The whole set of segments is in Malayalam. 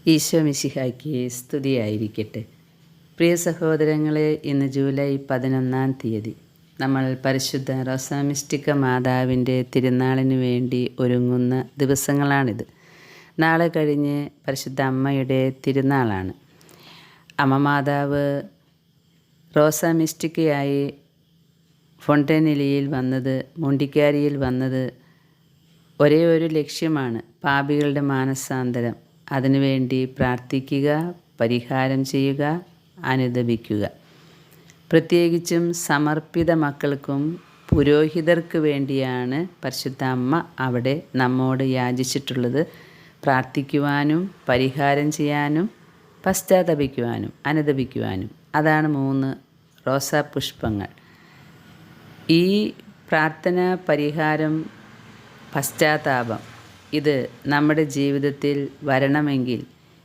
ഈശോ മിശിഹായ്ക്ക് സ്തുതിയായിരിക്കട്ടെ. പ്രിയ സഹോദരങ്ങളെ, ഇന്ന് ജൂലൈ 11 തീയതി നമ്മൾ പരിശുദ്ധ റോസാമിസ്റ്റിക്ക മാതാവിൻ്റെ തിരുനാളിന് വേണ്ടി ഒരുങ്ങുന്ന ദിവസങ്ങളാണിത്. നാളെ കഴിഞ്ഞ് പരിശുദ്ധ അമ്മയുടെ തിരുനാളാണ്. അമ്മ മാതാവ് റോസാമിസ്റ്റിക്കയായി ഫൊണ്ടനിലിയിൽ വന്നത്, മുണ്ടിക്കാരിയിൽ വന്നത് ഒരേ ഒരു ലക്ഷ്യമാണ്: പാപികളുടെ മാനസാന്തരം. അതിനുവേണ്ടി പ്രാർത്ഥിക്കുക, പരിഹാരം ചെയ്യുക, അനുദപിക്കുക. പ്രത്യേകിച്ചും സമർപ്പിത മക്കൾക്കും പുരോഹിതർക്ക് വേണ്ടിയാണ് പരിശുദ്ധ അമ്മ അവിടെ നമ്മോട് യാചിച്ചിട്ടുള്ളത്. പ്രാർത്ഥിക്കുവാനും പരിഹാരം ചെയ്യാനും പശ്ചാത്തപിക്കുവാനും അനുദപിക്കുവാനും. അതാണ് 3 റോസാപുഷ്പങ്ങൾ. ഈ പ്രാർത്ഥന, പരിഹാരം, പശ്ചാത്താപം ഇത് നമ്മുടെ ജീവിതത്തിൽ വരണമെങ്കിൽ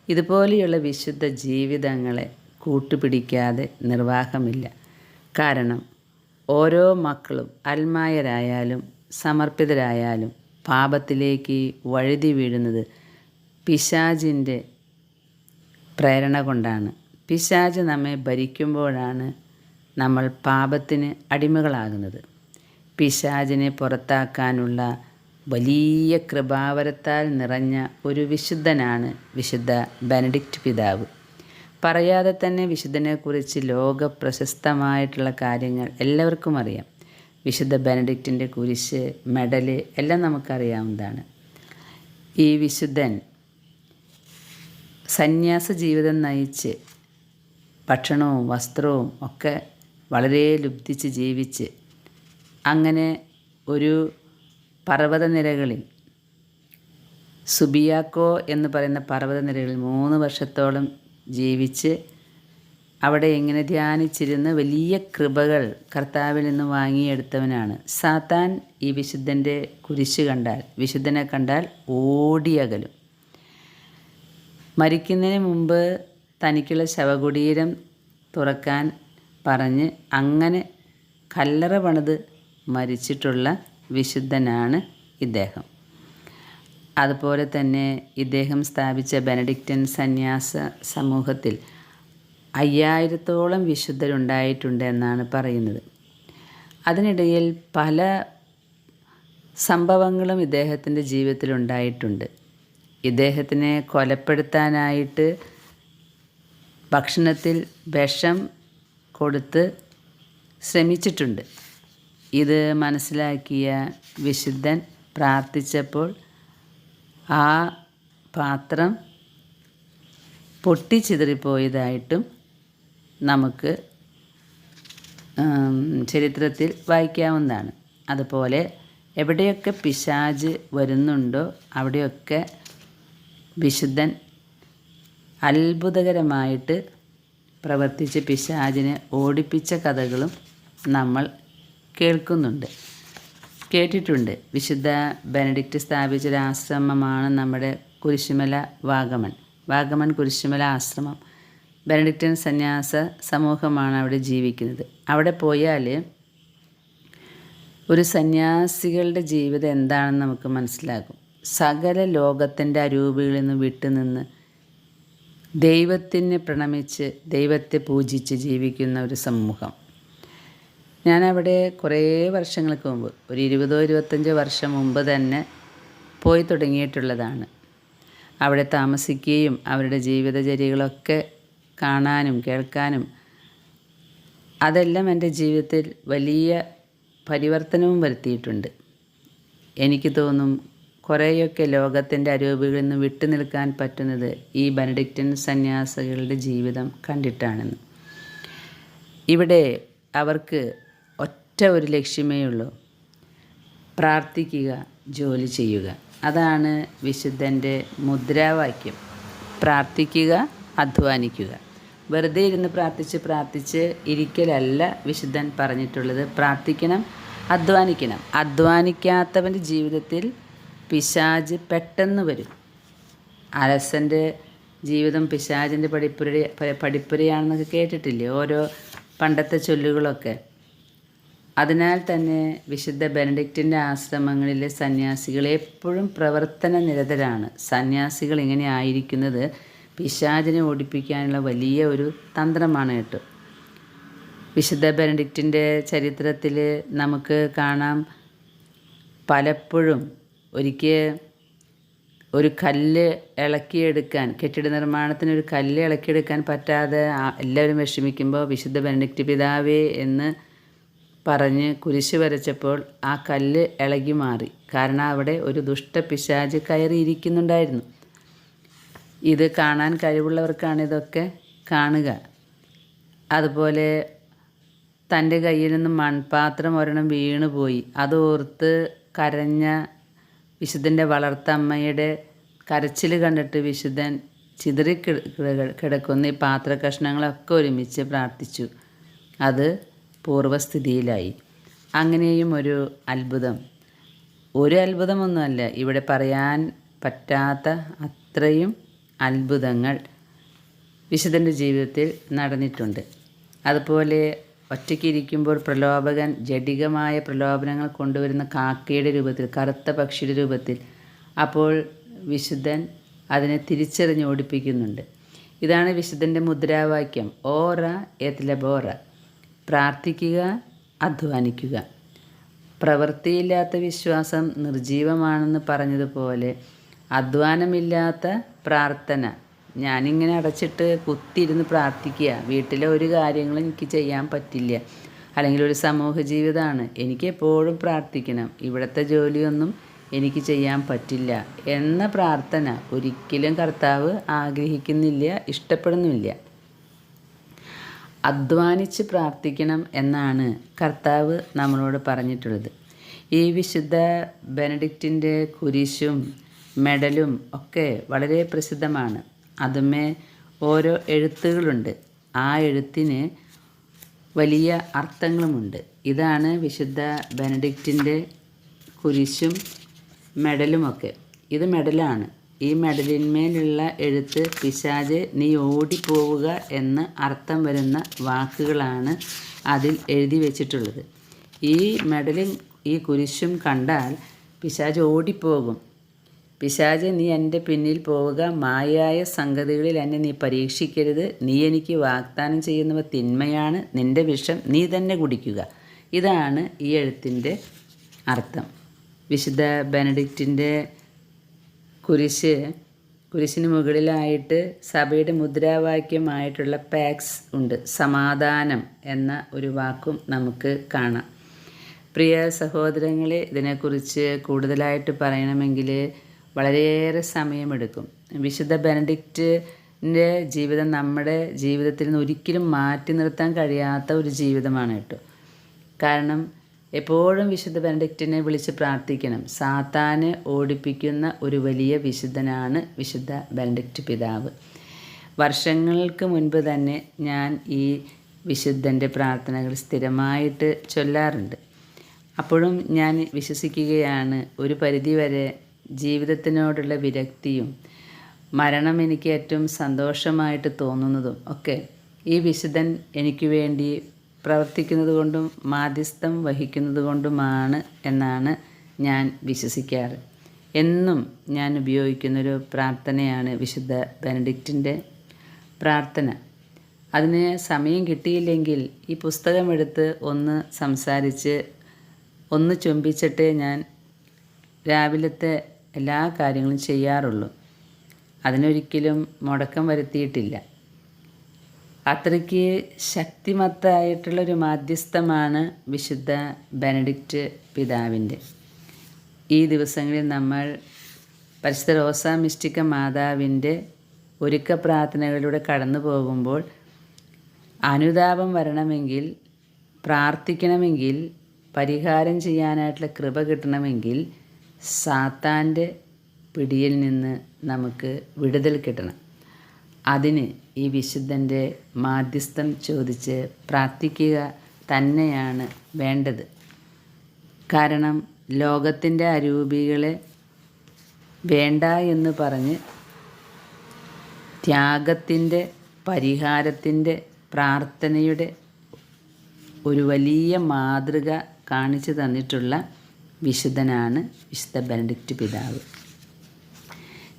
ഇതുപോലെയുള്ള വിശുദ്ധ ജീവിതങ്ങളെ കൂട്ടുപിടിക്കാതെ നിർവാഹമില്ല. കാരണം ഓരോ മക്കളും അൽമായരായാലും സമർപ്പിതരായാലും പാപത്തിലേക്ക് വഴുതി വീഴുന്നത് പിശാചിൻ്റെ പ്രേരണ കൊണ്ടാണ്. പിശാച് നമ്മെ ഭരിക്കുമ്പോഴാണ് നമ്മൾ പാപത്തിന് അടിമകളാകുന്നത്. പിശാചിനെ പുറത്താക്കാനുള്ള വലിയ കൃപാവരത്താൽ നിറഞ്ഞ ഒരു വിശുദ്ധനാണ് വിശുദ്ധ ബെനഡിക്റ്റ് പിതാവ്. പറയാതെ തന്നെ വിശുദ്ധനെക്കുറിച്ച് ലോക പ്രശസ്തമായിട്ടുള്ള കാര്യങ്ങൾ എല്ലാവർക്കും അറിയാം. വിശുദ്ധ ബെനഡിക്റ്റിൻ്റെ കുരിശ്, മെഡല് എല്ലാം നമുക്കറിയാവുന്നതാണ്. ഈ വിശുദ്ധൻ സന്യാസ ജീവിതം നയിച്ച് ഭക്ഷണവും വസ്ത്രവും ഒക്കെ വളരെ ലുബ്ധിച്ച് ജീവിച്ച് അങ്ങനെ ഒരു പർവ്വതനിരകളിൽ, സുബിയാക്കോ എന്ന് പറയുന്ന പർവ്വതനിരകളിൽ 3 വർഷത്തോളം ജീവിച്ച് അവിടെ ഇങ്ങനെ ധ്യാനിച്ചിരുന്ന് വലിയ കൃപകൾ കർത്താവിൽ നിന്ന് വാങ്ങിയെടുത്തവനാണ്. സാത്താൻ ഈ വിശുദ്ധൻ്റെ കുരിശ് കണ്ടാൽ, വിശുദ്ധനെ കണ്ടാൽ ഓടിയകലും. മരിക്കുന്നതിന് മുമ്പ് തനിക്കുള്ള ശവകുടീരം തുറക്കാൻ പറഞ്ഞ് അങ്ങനെ കല്ലറ പണിത് മരിച്ചിട്ടുള്ള വിശുദ്ധനാണ് ഇദ്ദേഹം. അതുപോലെ തന്നെ ഇദ്ദേഹം സ്ഥാപിച്ച ബെനഡിക്റ്റൻ സന്യാസ സമൂഹത്തിൽ 5000-ഓളം വിശുദ്ധരുണ്ടായിട്ടുണ്ട് എന്നാണ് പറയുന്നത്. അതിനിടയിൽ പല സംഭവങ്ങളും ഇദ്ദേഹത്തിൻ്റെ ജീവിതത്തിലുണ്ടായിട്ടുണ്ട്. ഇദ്ദേഹത്തിനെ കൊലപ്പെടുത്താനായിട്ട് ഭക്ഷണത്തിൽ വിഷം കൊടുത്ത് ശ്രമിച്ചിട്ടുണ്ട്. ഇത് മനസ്സിലാക്കിയ വിശുദ്ധൻ പ്രാർത്ഥിച്ചപ്പോൾ ആ പാത്രം പൊട്ടിച്ചിതറിപ്പോയതായിട്ടും നമുക്ക് ചരിത്രത്തിൽ വായിക്കാവുന്നതാണ്. അതുപോലെ എവിടെയൊക്കെ പിശാച് വരുന്നുണ്ടോ അവിടെയൊക്കെ വിശുദ്ധൻ അത്ഭുതകരമായിട്ട് പ്രവർത്തിച്ച് പിശാചിനെ ഓടിപ്പിച്ച കഥകളും നമ്മൾ കേട്ടിട്ടുണ്ട്. വിശുദ്ധ ബെനഡിക്റ്റ് സ്ഥാപിച്ചൊരാശ്രമമാണ് നമ്മുടെ കുരിശുമല വാഗമൺ കുരിശുമല ആശ്രമം. ബെനഡിക്റ്റൻ സന്യാസ സമൂഹമാണ് അവിടെ ജീവിക്കുന്നത്. അവിടെ പോയാൽ ഒരു സന്യാസികളുടെ ജീവിതം എന്താണെന്ന് നമുക്ക് മനസ്സിലാകും. സകല ലോകത്തിൻ്റെ അരൂപികളിൽ നിന്ന് വിട്ടുനിന്ന് ദൈവത്തിനെ പ്രണമിച്ച് ദൈവത്തെ പൂജിച്ച് ജീവിക്കുന്ന ഒരു സമൂഹം. ഞാനവിടെ കുറേ വർഷങ്ങൾക്ക് മുമ്പ്, ഒരു 20-25 വർഷം മുമ്പ് തന്നെ പോയി തുടങ്ങിയിട്ടുള്ളതാണ്. അവിടെ താമസിക്കുകയും അവരുടെ ജീവിതചര്യകളൊക്കെ കാണാനും കേൾക്കാനും അതെല്ലാം എൻ്റെ ജീവിതത്തിൽ വലിയ പരിവർത്തനവും വരുത്തിയിട്ടുണ്ട്. എനിക്ക് തോന്നും കുറേയൊക്കെ ലോകത്തിൻ്റെ അരൂപികളിൽ നിന്ന് വിട്ടു നിൽക്കാൻ പറ്റുന്നത് ഈ ബെനഡിക്റ്റൻ സന്യാസികളുടെ ജീവിതം കണ്ടിട്ടാണെന്ന്. ഇവിടെ അവർക്ക് ഒറ്റ ഒരു ലക്ഷ്യമേ ഉള്ളൂ: പ്രാർത്ഥിക്കുക, ജോലി ചെയ്യുക. അതാണ് വിശുദ്ധൻ്റെ മുദ്രാവാക്യം. പ്രാർത്ഥിക്കുക, അധ്വാനിക്കുക. വെറുതെ ഇരുന്ന് പ്രാർത്ഥിച്ച് ഇരിക്കലല്ല വിശുദ്ധൻ പറഞ്ഞിട്ടുള്ളത്. പ്രാർത്ഥിക്കണം, അധ്വാനിക്കണം. അധ്വാനിക്കാത്തവൻ്റെ ജീവിതത്തിൽ പിശാച് പെട്ടെന്ന് വരും. അലസൻ്റെ ജീവിതം പിശാചിൻ്റെ പടിപ്പുരയാണെന്നൊക്കെ കേട്ടിട്ടില്ലേ ഓരോ പണ്ടത്തെ ചൊല്ലുകളൊക്കെ. അതിനാൽ തന്നെ വിശുദ്ധ ബെനഡിക്റ്റിൻ്റെ ആശ്രമങ്ങളിലെ സന്യാസികൾ എപ്പോഴും പ്രവർത്തന നിരതരാണ്. സന്യാസികൾ ഇങ്ങനെ ആയിരിക്കുന്നത് പിശാചിനെ ഓടിപ്പിക്കാനുള്ള വലിയ ഒരു തന്ത്രമാണ് കേട്ടോ. വിശുദ്ധ ബെനഡിക്റ്റിൻ്റെ ചരിത്രത്തിൽ നമുക്ക് കാണാം, പലപ്പോഴും ഒരിക്കൽ ഒരു കല്ല് ഇളക്കിയെടുക്കാൻ, കെട്ടിട നിർമ്മാണത്തിന് ഒരു കല്ല് ഇളക്കിയെടുക്കാൻ പറ്റാതെ എല്ലാവരും വിഷമിക്കുമ്പോൾ വിശുദ്ധ ബെനഡിക്റ്റ് പിതാവേ എന്ന് പറഞ്ഞ് കുരിശ് വരച്ചപ്പോൾ ആ കല്ല് ഇളകി മാറി. കാരണം അവിടെ ഒരു ദുഷ്ടപിശാച് കയറിയിരിക്കുന്നുണ്ടായിരുന്നു. ഇത് കാണാൻ കഴിവുള്ളവർക്കാണ് ഇതൊക്കെ കാണുക. അതുപോലെ തൻ്റെ കയ്യിൽ നിന്നും മൺപാത്രം ഒരെണ്ണം വീണുപോയി. അതോർത്ത് കരഞ്ഞ വിശുദ്ധൻ്റെ വളർത്തമ്മയുടെ കരച്ചിൽ കണ്ടിട്ട് വിശുദ്ധൻ ചിതറി കിടക്കുന്ന ഈ പാത്ര കഷ്ണങ്ങളൊക്കെ ഒരുമിച്ച് പ്രാർത്ഥിച്ചു. അത് പൂർവ്വസ്ഥിതിയിലായി. അങ്ങനെയും ഒരു അത്ഭുതം, ഒരു അത്ഭുതമൊന്നുമല്ല, ഇവിടെ പറയാൻ പറ്റാത്ത അത്രയും അത്ഭുതങ്ങൾ വിശുദ്ധൻ്റെ ജീവിതത്തിൽ നടന്നിട്ടുണ്ട്. അതുപോലെ ഒറ്റയ്ക്കിരിക്കുമ്പോൾ പ്രലോഭകൻ ജഡികമായ പ്രലോഭനങ്ങൾ കൊണ്ടുവരുന്ന കാക്കയുടെ രൂപത്തിൽ, കറുത്ത പക്ഷിയുടെ രൂപത്തിൽ, അപ്പോൾ വിശുദ്ധൻ അതിനെ തിരിച്ചറിഞ്ഞ് ഓടിപ്പിക്കുന്നുണ്ട്. ഇതാണ് വിശുദ്ധൻ്റെ മുദ്രാവാക്യം, ഓറ എത് ലബോറ, പ്രാർത്ഥിക്കുക, അധ്വാനിക്കുക. പ്രവൃത്തിയില്ലാത്ത വിശ്വാസം നിർജീവമാണെന്ന് പറഞ്ഞതുപോലെ അധ്വാനമില്ലാത്ത പ്രാർത്ഥന, ഞാനിങ്ങനെ അടച്ചിട്ട് കുത്തിയിരുന്ന് പ്രാർത്ഥിക്കുക, വീട്ടിലെ ഒരു കാര്യങ്ങളും എനിക്ക് ചെയ്യാൻ പറ്റില്ല, അല്ലെങ്കിൽ ഒരു സമൂഹ ജീവിതമാണ്, എനിക്ക് എപ്പോഴും പ്രാർത്ഥിക്കണം, ഇവിടുത്തെ ജോലിയൊന്നും എനിക്ക് ചെയ്യാൻ പറ്റില്ല എന്ന പ്രാർത്ഥന ഒരിക്കലും കർത്താവ് ആഗ്രഹിക്കുന്നില്ല, ഇഷ്ടപ്പെടുന്നുമില്ല. അധ്വാനിച്ച് പ്രാർത്ഥിക്കണം എന്നാണ് കർത്താവ് നമ്മളോട് പറഞ്ഞിട്ടുള്ളത്. ഈ വിശുദ്ധ ബെനഡിക്റ്റിൻ്റെ കുരിശും മെഡലും ഒക്കെ വളരെ പ്രസിദ്ധമാണ്. അതുമേ ഓരോ എഴുത്തുകളുണ്ട്. ആ എഴുത്തിന് വലിയ അർത്ഥങ്ങളുമുണ്ട്. ഇതാണ് വിശുദ്ധ ബെനഡിക്റ്റിൻ്റെ കുരിശും മെഡലുമൊക്കെ. ഇത് മെഡലാണ്. ഈ മെഡലിന്മേലുള്ള എഴുത്ത് പിശാച് നീ ഓടിപ്പോവുക എന്ന് അർത്ഥം വരുന്ന വാക്കുകളാണ് അതിൽ എഴുതി വച്ചിട്ടുള്ളത്. ഈ മെഡലും ഈ കുരിശും കണ്ടാൽ പിശാച് ഓടിപ്പോകും. പിശാച് നീ എൻ്റെ പിന്നിൽ പോവുക, മായായ സംഗതികളിൽ എന്നെ നീ പരീക്ഷിക്കരുത്, നീ എനിക്ക് വാഗ്ദാനം ചെയ്യുന്നവ തിന്മയാണ്, നിൻ്റെ വിഷം നീ തന്നെ കുടിക്കുക. ഇതാണ് ഈ എഴുത്തിൻ്റെ അർത്ഥം. വിശുദ്ധ ബെനഡിക്റ്റിൻ്റെ കുരിശിന് മുകളിലായിട്ട് സഭയുടെ മുദ്രാവാക്യമായിട്ടുള്ള പാക്സ് ഉണ്ട്, സമാധാനം എന്ന ഒരു വാക്കും നമുക്ക് കാണാം. പ്രിയ സഹോദരങ്ങളെ, ഇതിനെക്കുറിച്ച് കൂടുതലായിട്ട് പറയണമെങ്കിൽ വളരെയേറെ സമയമെടുക്കും. വിശുദ്ധ ബെനഡിക്റ്റിൻ്റെ ജീവിതം നമ്മുടെ ജീവിതത്തിൽ നിന്ന് ഒരിക്കലും മാറ്റി നിർത്താൻ കഴിയാത്ത ഒരു ജീവിതമാണ് കേട്ടോ. കാരണം എപ്പോഴും വിശുദ്ധ ബെനഡിക്റ്റിനെ വിളിച്ച് പ്രാർത്ഥിക്കണം. സാത്താനെ ഓടിപ്പിക്കുന്ന ഒരു വലിയ വിശുദ്ധനാണ് വിശുദ്ധ ബെനഡിക്റ്റ് പിതാവ്. വർഷങ്ങൾക്ക് മുൻപ് തന്നെ ഞാൻ ഈ വിശുദ്ധൻ്റെ പ്രാർത്ഥനകൾ സ്ഥിരമായിട്ട് ചൊല്ലാറുണ്ട്. അപ്പോഴും ഞാൻ വിശ്വസിക്കുകയാണ്, ഒരു പരിധിവരെ ജീവിതത്തിനോടുള്ള വിരക്തിയും മരണം എനിക്ക് ഏറ്റവും സന്തോഷമായിട്ട് തോന്നുന്നതും ഒക്കെ ഈ വിശുദ്ധൻ എനിക്ക് വേണ്ടി പ്രവർത്തിക്കുന്നത് കൊണ്ടും മാധ്യസ്ഥം വഹിക്കുന്നത് കൊണ്ടുമാണ് എന്നാണ് ഞാൻ വിശ്വസിക്കാറ്. എന്നും ഞാൻ ഉപയോഗിക്കുന്നൊരു പ്രാർത്ഥനയാണ് വിശുദ്ധ ബെനഡിക്റ്റിൻ്റെ പ്രാർത്ഥന. അതിന് സമയം കിട്ടിയില്ലെങ്കിൽ ഈ പുസ്തകമെടുത്ത് ഒന്ന് സംസാരിച്ച് ഒന്ന് ചുംബിച്ചിട്ടേ ഞാൻ രാവിലത്തെ എല്ലാ കാര്യങ്ങളും ചെയ്യാറുള്ളൂ. അതിനൊരിക്കലും മുടക്കം വരുത്തിയിട്ടില്ല. അത്രയ്ക്ക് ശക്തിമത്തായിട്ടുള്ളൊരു മാധ്യസ്ഥമാണ് വിശുദ്ധ ബെനഡിക്റ്റ് പിതാവിൻ്റെ. ഈ ദിവസങ്ങളിൽ നമ്മൾ പരിശുദ്ധ റോസാ മിസ്റ്റിക്ക മാതാവിൻ്റെ ഒരുക്ക പ്രാർത്ഥനകളിലൂടെ കടന്നു പോകുമ്പോൾ അനുതാപം വരണമെങ്കിൽ, പ്രാർത്ഥിക്കണമെങ്കിൽ, പരിഹാരം ചെയ്യാനായിട്ടുള്ള കൃപ കിട്ടണമെങ്കിൽ സാത്താൻ്റെ പിടിയിൽ നിന്ന് നമുക്ക് വിടുതൽ കിട്ടണം. അതിന് ഈ വിശുദ്ധൻ്റെ മാധ്യസ്ഥം ചോദിച്ച് പ്രാർത്ഥിക്കുക തന്നെയാണ് വേണ്ടത്. കാരണം ലോകത്തിൻ്റെ അരൂപികളെ വേണ്ട എന്ന് പറഞ്ഞ് ത്യാഗത്തിൻ്റെ, പരിഹാരത്തിൻ്റെ, പ്രാർത്ഥനയുടെ ഒരു വലിയ മാതൃക കാണിച്ചു തന്നിട്ടുള്ള വിശുദ്ധനാണ് വിശുദ്ധ ബെനഡിക്റ്റ് പിതാവ്.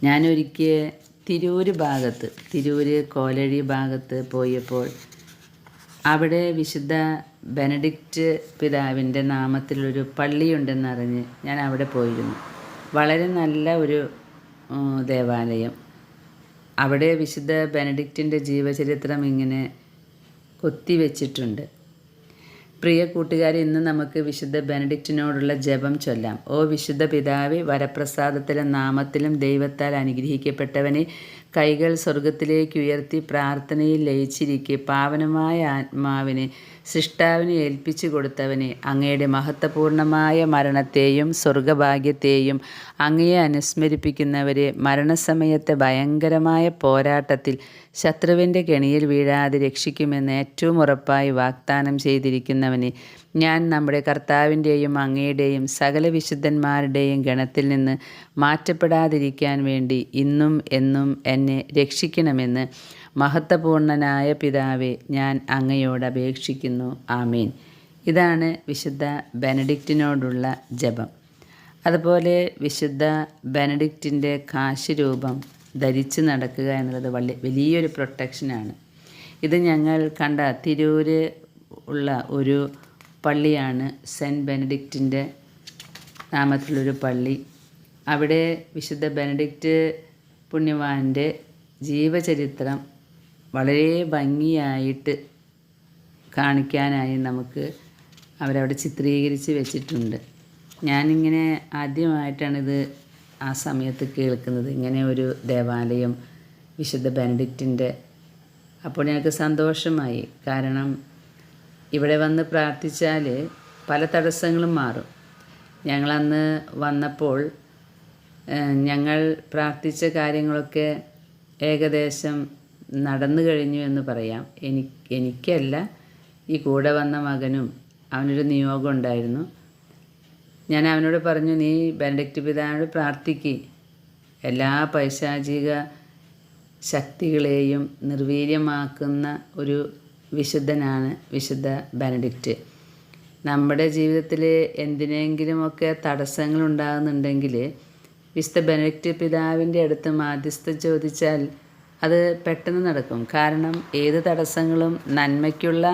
ഞാനൊരിക്കൽ തിരൂര് കോലഴി ഭാഗത്ത് പോയപ്പോൾ അവിടെ വിശുദ്ധ ബെനഡിക്റ്റ് പിതാവിൻ്റെ നാമത്തിലൊരു പള്ളിയുണ്ടെന്നറിഞ്ഞ് ഞാൻ അവിടെ പോയിരുന്നു. വളരെ നല്ല ഒരു ദേവാലയം. അവിടെ വിശുദ്ധ ബെനഡിക്റ്റിൻ്റെ ജീവചരിത്രം ഇങ്ങനെ കൊത്തിവെച്ചിട്ടുണ്ട്. പ്രിയ കൂട്ടുകാരെ, ഇന്ന് നമുക്ക് വിശുദ്ധ ബെനഡിക്റ്റിനോടുള്ള ജപം ചൊല്ലാം. ഓ വിശുദ്ധ പിതാവേ, വരപ്രസാദത്തിലും നാമത്തിലും ദൈവത്താൽ അനുഗ്രഹിക്കപ്പെട്ടവനെ, കൈകൾ സ്വർഗത്തിലേക്ക് ഉയർത്തി പ്രാർത്ഥനയിൽ ലയിച്ചിരിക്കെ പാവനമായ ആത്മാവിനെ സൃഷ്ടാവിനെ ഏൽപ്പിച്ചു കൊടുത്തവനെ, അങ്ങയുടെ മഹത്വപൂർണമായ മരണത്തെയും സ്വർഗഭാഗ്യത്തെയും അങ്ങയെ അനുസ്മരിപ്പിക്കുന്നവരെ മരണസമയത്തെ ഭയങ്കരമായ പോരാട്ടത്തിൽ ശത്രുവിൻ്റെ കെണിയിൽ വീഴാതെ രക്ഷിക്കുമെന്ന് ഏറ്റവും ഉറപ്പായി വാഗ്ദാനം ചെയ്തിരിക്കുന്നവനെ, ഞാൻ നമ്മുടെ കർത്താവിൻ്റെയും അങ്ങയുടെയും സകല വിശുദ്ധന്മാരുടെയും ഗണത്തിൽ നിന്ന് മാറ്റപ്പെടാതിരിക്കാൻ വേണ്ടി ഇന്നും എന്നും എന്നെ രക്ഷിക്കണമെന്ന് മഹത്വപൂർണനായ പിതാവേ, ഞാൻ അങ്ങയോട് അപേക്ഷിക്കുന്നു. ആമേൻ. ഇതാണ് വിശുദ്ധ ബെനഡിക്റ്റിനോടുള്ള ജപം. അതുപോലെ വിശുദ്ധ ബെനഡിക്റ്റിൻ്റെ കാശിരൂപം ധരിച്ച് നടക്കുക എന്നുള്ളത് വലിയൊരു പ്രൊട്ടക്ഷനാണ്. ഇത് ഞങ്ങൾ കണ്ട തിരൂര് ഉള്ള ഒരു പള്ളിയാണ് സെൻറ്റ് ബെനഡിക്റ്റിൻ്റെ നാമത്തിലൊരു പള്ളി. അവിടെ വിശുദ്ധ ബെനഡിക്റ്റ് പുണ്യവാൻ്റെ ജീവചരിത്രം വളരെ ഭംഗിയായിട്ട് കാണിക്കാനായി നമുക്ക് അവരവിടെ ചിത്രീകരിച്ച് വെച്ചിട്ടുണ്ട്. ഞാനിങ്ങനെ ആദ്യമായിട്ടാണിത് ആ സമയത്ത് കേൾക്കുന്നത്, ഇങ്ങനെ ഒരു ദേവാലയം വിശുദ്ധ ബെനഡിക്റ്റിൻ്റെ. അപ്പോൾ ഞങ്ങൾക്ക് സന്തോഷമായി. കാരണം ഇവിടെ വന്ന് പ്രാർത്ഥിച്ചാൽ പല തടസ്സങ്ങളും മാറും. ഞങ്ങളന്ന് വന്നപ്പോൾ ഞങ്ങൾ പ്രാർത്ഥിച്ച കാര്യങ്ങളൊക്കെ ഏകദേശം നടന്നു കഴിഞ്ഞു എന്ന് പറയാം. എനിക്കല്ല, ഈ കൂടെ വന്ന മകനും അവനൊരു നിയോഗം ഉണ്ടായിരുന്നു. ഞാൻ അവനോട് പറഞ്ഞു, നീ ബെനഡിക്റ്റ് പിതാവിനോട് പ്രാർത്ഥിക്ക്, എല്ലാ പൈശാചിക ശക്തികളെയും നിർവീര്യമാക്കുന്ന ഒരു വിശുദ്ധനാണ് വിശുദ്ധ ബെനഡിക്റ്റ്. നമ്മുടെ ജീവിതത്തിൽ എന്തിനെങ്കിലുമൊക്കെ തടസ്സങ്ങളുണ്ടാകുന്നുണ്ടെങ്കിൽ വിശുദ്ധ ബെനഡിക്റ്റ് പിതാവിൻ്റെ അടുത്ത് മാധ്യസ്ഥം ചോദിച്ചാൽ അത് പെട്ടെന്ന് നടക്കും. കാരണം ഏത് തടസ്സങ്ങളും, നന്മയ്ക്കുള്ള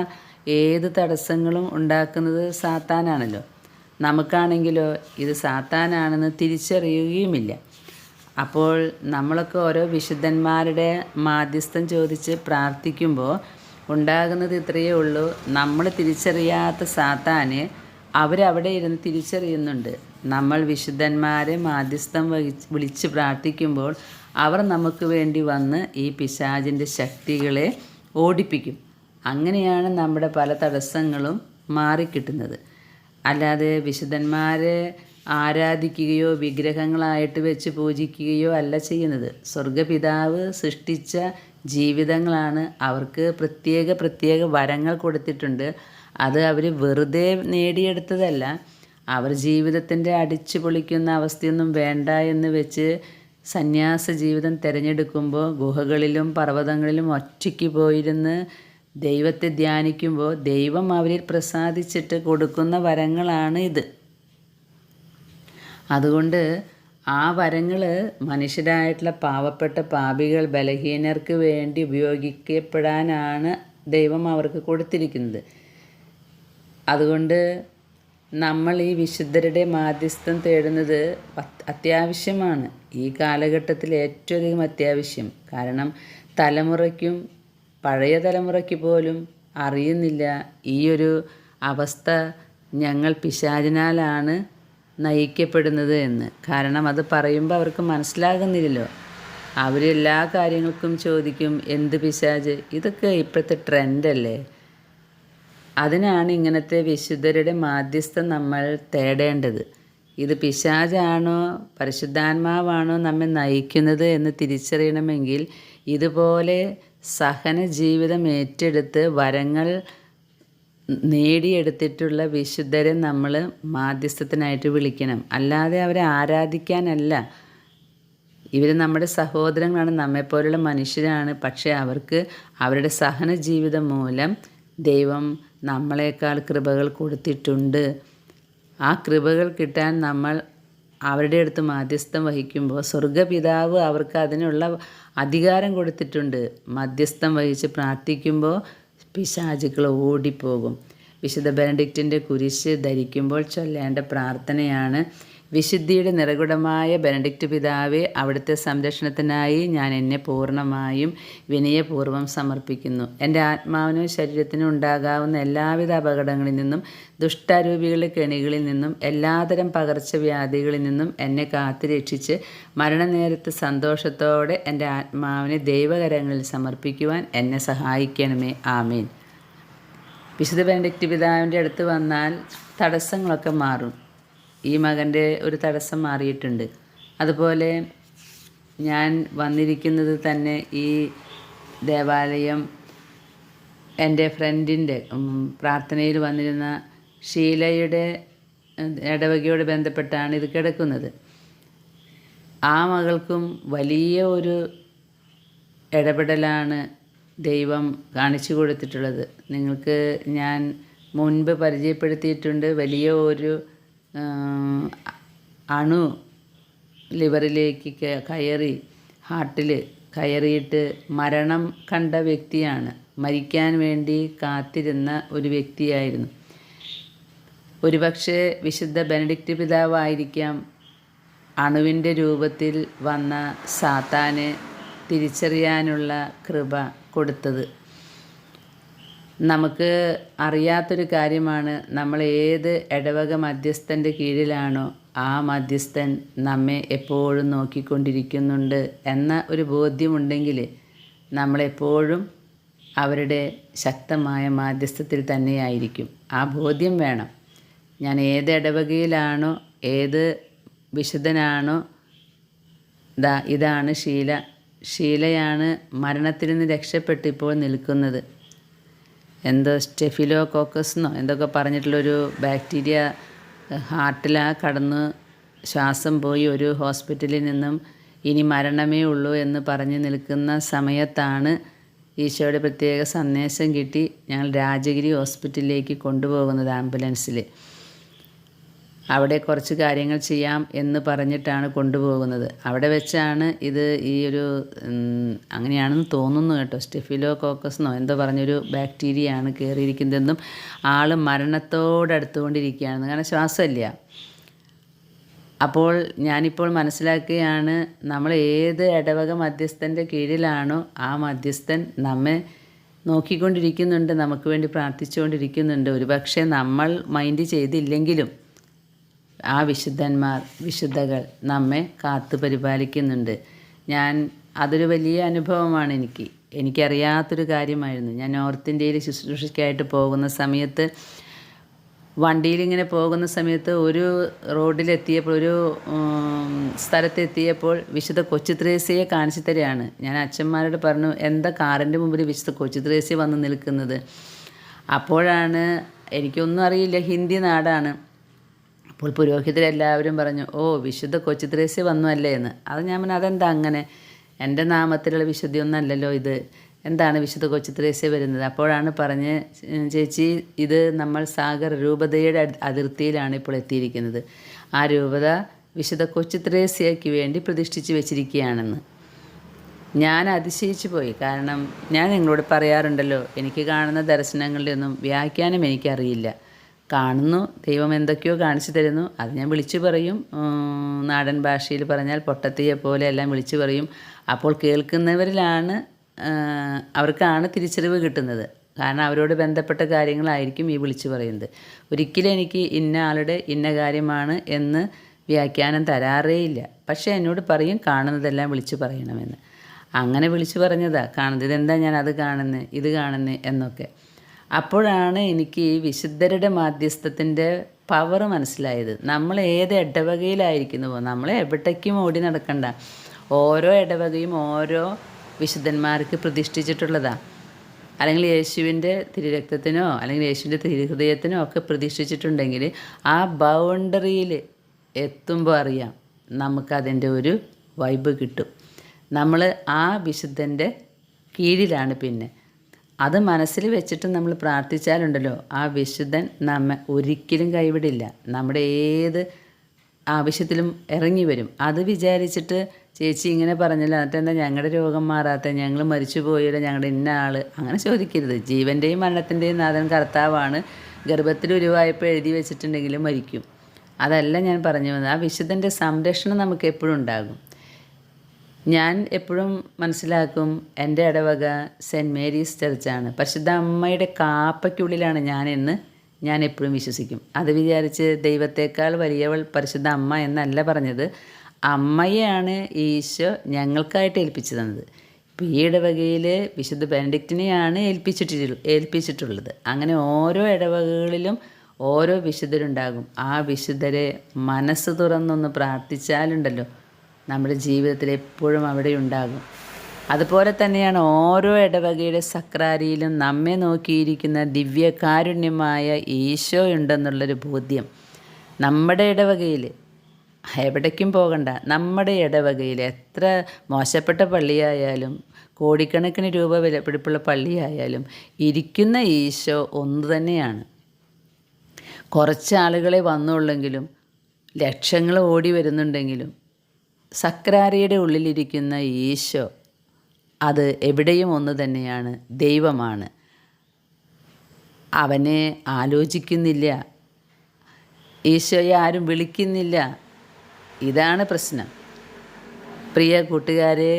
ഏത് തടസ്സങ്ങളും ഉണ്ടാക്കുന്നത് സാത്താനാണല്ലോ. നമുക്കാണെങ്കിലോ ഇത് സാത്താനാണെന്ന് തിരിച്ചറിയുകയുമില്ല. അപ്പോൾ നമ്മളൊക്കെ ഓരോ വിശുദ്ധന്മാരുടെ മാധ്യസ്ഥം ചോദിച്ച് പ്രാർത്ഥിക്കുമ്പോൾ ഉണ്ടാകുന്നത് ഇത്രയേ ഉള്ളൂ. നമ്മൾ തിരിച്ചറിയാത്ത സാത്താന് അവരവിടെ ഇരുന്ന് തിരിച്ചറിയുന്നുണ്ട്. നമ്മൾ വിശുദ്ധന്മാരെ മാധ്യസ്ഥം വിളിച്ച് പ്രാർത്ഥിക്കുമ്പോൾ അവർ നമുക്ക് വേണ്ടി വന്ന് ഈ പിശാചിൻ്റെ ശക്തികളെ ഓടിപ്പിക്കും. അങ്ങനെയാണ് നമ്മുടെ പല തടസ്സങ്ങളും മാറിക്കിട്ടുന്നത്. അല്ലാതെ വിശുദ്ധന്മാരെ ആരാധിക്കുകയോ വിഗ്രഹങ്ങളായിട്ട് വെച്ച് പൂജിക്കുകയോ അല്ല ചെയ്യുന്നത്. സ്വർഗപിതാവ് സൃഷ്ടിച്ച ജീവിതങ്ങളാണ്. അവർക്ക് പ്രത്യേക വരങ്ങൾ കൊടുത്തിട്ടുണ്ട്. അത് അവർ വെറുതെ നേടിയെടുത്തതല്ല. അവർ ജീവിതത്തിൻ്റെ അടിച്ചു പൊളിക്കുന്ന അവസ്ഥയൊന്നും വേണ്ട എന്ന് വെച്ച് സന്യാസ ജീവിതം തിരഞ്ഞെടുക്കുമ്പോൾ ഗുഹകളിലും പർവ്വതങ്ങളിലും ഒറ്റയ്ക്ക് പോയിരുന്ന് ദൈവത്തെ ധ്യാനിക്കുമ്പോൾ ദൈവം അവരിൽ പ്രസാദിച്ചിട്ട് കൊടുക്കുന്ന വരങ്ങളാണ് ഇത്. അതുകൊണ്ട് ആ വരങ്ങൾ മനുഷ്യരായിട്ടുള്ള പാവപ്പെട്ട പാപികൾ, ബലഹീനർക്ക് വേണ്ടി ഉപയോഗിക്കപ്പെടാനാണ് ദൈവം അവർക്ക് കൊടുത്തിരിക്കുന്നത്. അതുകൊണ്ട് നമ്മൾ ഈ വിശുദ്ധരുടെ മാധ്യസ്ഥം തേടുന്നത് അത്യാവശ്യമാണ്. ഈ കാലഘട്ടത്തിൽ ഏറ്റവും അധികം അത്യാവശ്യം. കാരണം തലമുറയ്ക്കും പഴയ തലമുറയ്ക്ക് പോലും അറിയുന്നില്ല ഈ ഒരു അവസ്ഥ ഞങ്ങൾ പിശാചിനാലാണ് നയിക്കപ്പെടുന്നത് എന്ന്. കാരണം അത് പറയുമ്പോൾ അവർക്ക് മനസ്സിലാകുന്നില്ലല്ലോ. അവരെല്ലാ കാര്യങ്ങൾക്കും ചോദിക്കും, എന്ത് പിശാച്? ഇതൊക്കെ ഇപ്പോഴത്തെ ട്രെൻഡല്ലേ. അതിനാണ് ഇങ്ങനത്തെ വിശുദ്ധരുടെ മാധ്യസ്ഥം നമ്മൾ തേടേണ്ടത്. ഇത് പിശാചാണോ പരിശുദ്ധാത്മാവാണോ നമ്മെ നയിക്കുന്നത് എന്ന് തിരിച്ചറിയണമെങ്കിൽ ഇതുപോലെ സഹന ജീവിതം ഏറ്റെടുത്ത് വരങ്ങൾ നേടിയെടുത്തിട്ടുള്ള വിശുദ്ധരെ നമ്മൾ മാധ്യസ്ഥത്തിനായിട്ട് വിളിക്കണം. അല്ലാതെ അവരെ ആരാധിക്കാനല്ല. ഇവർ നമ്മുടെ സഹോദരങ്ങളാണ്, നമ്മെപ്പോലുള്ള മനുഷ്യരാണ്. പക്ഷേ അവർക്ക് അവരുടെ സഹന ജീവിതം മൂലം ദൈവം നമ്മളെക്കാൾ കൃപകൾ കൊടുത്തിട്ടുണ്ട്. ആ കൃപകൾ കിട്ടാൻ നമ്മൾ അവരുടെ അടുത്ത് മാധ്യസ്ഥം വഹിക്കുമ്പോൾ സ്വർഗപിതാവ് അവർക്ക് അതിനുള്ള അധികാരം കൊടുത്തിട്ടുണ്ട്. മധ്യസ്ഥം വഹിച്ച് പ്രാർത്ഥിക്കുമ്പോൾ പിശാചുക്കൾ ഓടിപ്പോകും. വിശുദ്ധ ബെനഡിക്റ്റിൻ്റെ കുരിശ് ധരിക്കുമ്പോൾ ചൊല്ലേണ്ട പ്രാർത്ഥനയാണ്: വിശുദ്ധിയുടെ നിറകുടമായ ബെനഡിക്റ്റ് പിതാവേ, അവിടുത്തെ സംരക്ഷണത്തിനായി ഞാൻ എന്നെ പൂർണ്ണമായും വിനയപൂർവ്വം സമർപ്പിക്കുന്നു. എൻ്റെ ആത്മാവിനും ശരീരത്തിനും ഉണ്ടാകാവുന്ന എല്ലാവിധ അപകടങ്ങളിൽ നിന്നും, ദുഷ്ടാരൂപികളുടെ കെണികളിൽ നിന്നും, എല്ലാതരം പകർച്ചവ്യാധികളിൽ നിന്നും എന്നെ കാത്തുരക്ഷിച്ച് മരണനേരത്ത് സന്തോഷത്തോടെ എൻ്റെ ആത്മാവിനെ ദൈവകരങ്ങളിൽ സമർപ്പിക്കുവാൻ എന്നെ സഹായിക്കണമേ. ആമേൻ. വിശുദ്ധ ബെനഡിക്റ്റ് പിതാവിൻ്റെ അടുത്ത് വന്നാൽ തടസ്സങ്ങളൊക്കെ മാറും. ഈ മകൻ്റെ ഒരു തടസ്സം മാറിയിട്ടുണ്ട്. അതുപോലെ ഞാൻ വന്നിരിക്കുന്നത് തന്നെ ഈ ദേവാലയം എൻ്റെ ഫ്രണ്ടിൻ്റെ പ്രാർത്ഥനയിൽ വന്നിരുന്ന ഷീലയുടെ ഇടവകയോട് ബന്ധപ്പെട്ടാണ് ഇത് കിടക്കുന്നത്. ആ മകൾക്കും വലിയ ഒരു ഇടപെടലാണ് ദൈവം കാണിച്ചു കൊടുത്തിട്ടുള്ളത്. നിങ്ങൾക്ക് ഞാൻ മുൻപ് പരിചയപ്പെടുത്തിയിട്ടുണ്ട്. വലിയ ഒരു അണു ലിവറിലേക്ക് കയറി, ഹാർട്ടിൽ കയറിയിട്ട് മരണം കണ്ട വ്യക്തിയാണ്. മരിക്കാൻ വേണ്ടി കാത്തിരുന്ന ഒരു വ്യക്തിയായിരുന്നു. ഒരുപക്ഷെ വിശുദ്ധ ബെനഡിക്റ്റ് പിതാവായിരിക്കാം അണുവിൻ്റെ രൂപത്തിൽ വന്ന സാത്താനെ തിരിച്ചറിയാനുള്ള കൃപ കൊടുത്തത്. നമുക്ക് അറിയാത്തൊരു കാര്യമാണ്, നമ്മൾ ഏത് ഇടവക മധ്യസ്ഥൻ്റെ കീഴിലാണോ ആ മധ്യസ്ഥൻ നമ്മെ എപ്പോഴും നോക്കിക്കൊണ്ടിരിക്കുന്നുണ്ട് എന്ന ഒരു ബോധ്യമുണ്ടെങ്കിൽ നമ്മളെപ്പോഴും അവരുടെ ശക്തമായ മാധ്യസ്ഥത്തിൽ തന്നെയായിരിക്കും. ആ ബോധ്യം വേണം. ഞാൻ ഏത് ഇടവകയിലാണോ, ഏത് വിശുദ്ധനാണോ, ഇതാണ് ഷീലയാണ് മരണത്തിൽ നിന്ന് രക്ഷപ്പെട്ട് ഇപ്പോൾ നിൽക്കുന്നത്. എന്തോ സ്റ്റെഫിലോകോക്കസ് എന്നോ എന്തൊക്കെ പറഞ്ഞിട്ടുള്ളൊരു ബാക്ടീരിയ ഹാർട്ടിലാണ് കടന്ന് ശ്വാസം പോയി ഒരു ഹോസ്പിറ്റലിൽ നിന്നും ഇനി മരണമേ ഉള്ളൂ എന്ന് പറഞ്ഞ് നിൽക്കുന്ന സമയത്താണ് ഈശോയുടെ പ്രത്യേക സന്ദേശം കിട്ടി ഞങ്ങൾ രാജഗിരി ഹോസ്പിറ്റലിലേക്ക് കൊണ്ടുപോകുന്നത് ആംബുലൻസിൽ. അവിടെ കുറച്ച് കാര്യങ്ങൾ ചെയ്യാം എന്ന് പറഞ്ഞിട്ടാണ് കൊണ്ടുപോകുന്നത്. അവിടെ വെച്ചാണ് ഇത് ഈ ഒരു അങ്ങനെയാണെന്ന് തോന്നുന്നു കേട്ടോ, സ്റ്റെഫിലോകോക്കസ് എന്നോ എന്തോ പറഞ്ഞൊരു ബാക്ടീരിയയാണ് കയറിയിരിക്കുന്നതെന്നും ആൾ മരണത്തോടടുത്തുകൊണ്ടിരിക്കുകയാണെന്ന്. കാരണം ശ്വാസമില്ല. അപ്പോൾ ഞാനിപ്പോൾ മനസ്സിലാക്കുകയാണ്, നമ്മൾ ഏത് ഇടവക മധ്യസ്ഥൻ്റെ കീഴിലാണോ ആ മധ്യസ്ഥൻ നമ്മെ നോക്കിക്കൊണ്ടിരിക്കുന്നുണ്ട്, നമുക്ക് വേണ്ടി പ്രാർത്ഥിച്ചുകൊണ്ടിരിക്കുന്നുണ്ട്. ഒരുപക്ഷെ നമ്മൾ മൈൻഡ് ചെയ്തില്ലെങ്കിലും ആ വിശുദ്ധന്മാർ, വിശുദ്ധകൾ നമ്മെ കാത്തു പരിപാലിക്കുന്നുണ്ട്. അതൊരു വലിയ അനുഭവമാണ് എനിക്കറിയാത്തൊരു കാര്യമായിരുന്നു. ഞാൻ നോർത്ത് ഇന്ത്യയിൽ ശുശ്രൂഷയ്ക്കായിട്ട് പോകുന്ന സമയത്ത് വണ്ടിയിലിങ്ങനെ പോകുന്ന സമയത്ത് ഒരു റോഡിലെത്തിയപ്പോൾ, ഒരു സ്ഥലത്തെത്തിയപ്പോൾ വിശുദ്ധ കൊച്ചു ത്രേസ്യയെ കാണിച്ചു തരികയാണ്. ഞാൻ അച്ഛന്മാരോട് പറഞ്ഞു, എന്താ കാറിൻ്റെ മുമ്പിൽ വിശുദ്ധ കൊച്ചു ത്രേസ്യ വന്ന് നിൽക്കുന്നത്? അപ്പോഴാണ്, എനിക്കൊന്നും അറിയില്ല, ഹിന്ദി നാടാണ്. അപ്പോൾ പുരോഹിതരെല്ലാവരും പറഞ്ഞു, ഓ വിശുദ്ധ കൊച്ചു ത്രേസ്യ വന്നു അല്ലേ എന്ന്. അത് ഞാൻ പറഞ്ഞു, അതെന്താ അങ്ങനെ? എൻ്റെ നാമത്തിലുള്ള വിശുദ്ധിയൊന്നല്ലല്ലോ ഇത്, എന്താണ് വിശുദ്ധ കൊച്ചു ത്രേസ്യ വരുന്നത്? അപ്പോഴാണ് പറഞ്ഞ്, ചേച്ചി ഇത് നമ്മൾ സാഗർ രൂപതയുടെ അതിർത്തിയിലാണ് ഇപ്പോൾ എത്തിയിരിക്കുന്നത്. ആ രൂപത വിശുദ്ധ കൊച്ചു ത്രേസ്യയ്ക്ക് വേണ്ടി പ്രതിഷ്ഠിച്ച് വെച്ചിരിക്കുകയാണെന്ന്. ഞാൻ അതിശയിച്ചു പോയി. കാരണം ഞാൻ നിങ്ങളോട് പറയാറുണ്ടല്ലോ, എനിക്ക് കാണുന്ന ദർശനങ്ങളുടെ ഒന്നും വ്യാഖ്യാനം എനിക്കറിയില്ല. കാണുന്നു, ദൈവം എന്തൊക്കെയോ കാണിച്ചു തരുന്നു, അത് ഞാൻ വിളിച്ചു പറയും. നാടൻ ഭാഷയിൽ പറഞ്ഞാൽ പൊട്ടത്തിയെ പോലെ എല്ലാം വിളിച്ചു പറയും. അപ്പോൾ കേൾക്കുന്നവരിലാണ്, അവർക്കാണ് തിരിച്ചറിവ് കിട്ടുന്നത്. കാരണം അവരോട് ബന്ധപ്പെട്ട കാര്യങ്ങളായിരിക്കും ഈ വിളിച്ചു പറയുന്നത്. ഒരിക്കലും എനിക്ക് ഇന്ന ആളുടെ ഇന്ന കാര്യമാണ് എന്ന് വ്യാഖ്യാനം തരാറേയില്ല. പക്ഷേ എന്നോട് പറയും കാണുന്നതെല്ലാം വിളിച്ചു പറയണമെന്ന്. അങ്ങനെ വിളിച്ചു പറഞ്ഞതാ, കാണുന്നത് ഇതെന്താ ഞാൻ അത് കാണുന്നത്, ഇത് കാണുന്നത് എന്നൊക്കെ. അപ്പോഴാണ് എനിക്ക് ഈ വിശുദ്ധരുടെ മാധ്യസ്ഥത്തിൻ്റെ പവർ മനസ്സിലായത്. നമ്മൾ ഏത് ഇടവകയിലായിരിക്കുന്നുവോ, നമ്മളെ എവിടേക്കും ഓടി നടക്കണ്ട. ഓരോ ഇടവകയും ഓരോ വിശുദ്ധന്മാർക്ക് പ്രതിഷ്ഠിച്ചിട്ടുള്ളതാണ്. അല്ലെങ്കിൽ യേശുവിൻ്റെ തിരുരക്തത്തിനോ അല്ലെങ്കിൽ യേശുവിൻ്റെ തിരുഹൃദയത്തിനോ ഒക്കെ പ്രതിഷ്ഠിച്ചിട്ടുണ്ടെങ്കിൽ ആ ബൗണ്ടറിയിൽ എത്തുമ്പോൾ അറിയാം നമുക്കതിൻ്റെ ഒരു വൈബ് കിട്ടും. നമ്മൾ ആ വിശുദ്ധൻ്റെ കീഴിലാണ്. പിന്നെ അത് മനസ്സിൽ വെച്ചിട്ട് നമ്മൾ പ്രാർത്ഥിച്ചാലുണ്ടല്ലോ, ആ വിശുദ്ധൻ നമ്മെ ഒരിക്കലും കൈവിടില്ല. നമ്മുടെ ഏത് ആവശ്യത്തിലും ഇറങ്ങി വരും. അത് വിചാരിച്ചിട്ട് ചേച്ചി ഇങ്ങനെ പറഞ്ഞല്ലോ, എന്നിട്ട് എന്താ ഞങ്ങളുടെ രോഗം മാറാത്ത, ഞങ്ങൾ മരിച്ചു പോയല്ലോ, ഞങ്ങളുടെ ഇന്ന ആൾ, അങ്ങനെ ചോദിക്കരുത്. ജീവൻ്റെയും മരണത്തിൻ്റെയും നാഥൻ കർത്താവാണ്. ഗർഭത്തിൽ ഉരുവായപ്പോൾ എഴുതി വെച്ചിട്ടുണ്ടെങ്കിലും മരിക്കും. അതല്ല ഞാൻ പറഞ്ഞു വന്നത്. ആ വിശുദ്ധൻ്റെ സംരക്ഷണം നമുക്ക് എപ്പോഴും ഉണ്ടാകും. ഞാൻ എപ്പോഴും മനസ്സിലാക്കും, എൻ്റെ ഇടവക സെൻറ്റ് മേരീസ് ചർച്ചാണ്. പരിശുദ്ധ അമ്മയുടെ കാപ്പയ്ക്കുള്ളിലാണ് ഞാൻ എപ്പോഴും വിശ്വസിക്കും. അത് വിചാരിച്ച് ദൈവത്തേക്കാൾ വലിയവൾ പരിശുദ്ധ അമ്മ എന്നല്ല പറഞ്ഞത്. അമ്മയെയാണ് ഈശോ ഞങ്ങൾക്കായിട്ട് ഏൽപ്പിച്ചു തന്നത്. ഇപ്പോൾ ഈ ഇടവകയിൽ വിശുദ്ധ ബെനഡിക്റ്റിനെയാണ് ഏൽപ്പിച്ചിട്ടുള്ളത്. അങ്ങനെ ഓരോ ഇടവകകളിലും ഓരോ വിശുദ്ധരുണ്ടാകും. ആ വിശുദ്ധരെ മനസ്സ് തുറന്നൊന്ന് പ്രാർത്ഥിച്ചാലുണ്ടല്ലോ, നമ്മുടെ ജീവിതത്തിൽ എപ്പോഴും അവിടെ ഉണ്ടാകും. അതുപോലെ തന്നെയാണ് ഓരോ ഇടവകയുടെ സക്രാരിയിലും നമ്മെ നോക്കിയിരിക്കുന്ന ദിവ്യകാരുണ്യമായ ഈശോ ഉണ്ടെന്നുള്ളൊരു ബോധ്യം. നമ്മുടെ ഇടവകയിൽ എവിടേക്കും പോകണ്ട, നമ്മുടെ ഇടവകയിൽ എത്ര മോശപ്പെട്ട പള്ളിയായാലും കോടിക്കണക്കിന് രൂപ വിലപിടിപ്പുള്ള പള്ളിയായാലും ഇരിക്കുന്ന ഈശോ ഒന്നു തന്നെയാണ്. കുറച്ച് ആളുകളെ വന്നുള്ളെങ്കിലും ലക്ഷങ്ങൾ ഓടി വരുന്നുണ്ടെങ്കിലും സക്രാരിയുടെ ഉള്ളിലിരിക്കുന്ന ഈശോ അത് എവിടെയും ഒന്ന് തന്നെയാണ്, ദൈവമാണ്. അവനെ ആലോചിക്കുന്നില്ല, ഈശോയെ ആരും വിളിക്കുന്നില്ല. ഇതാണ് പ്രശ്നം. പ്രിയ കൂട്ടുകാരെ,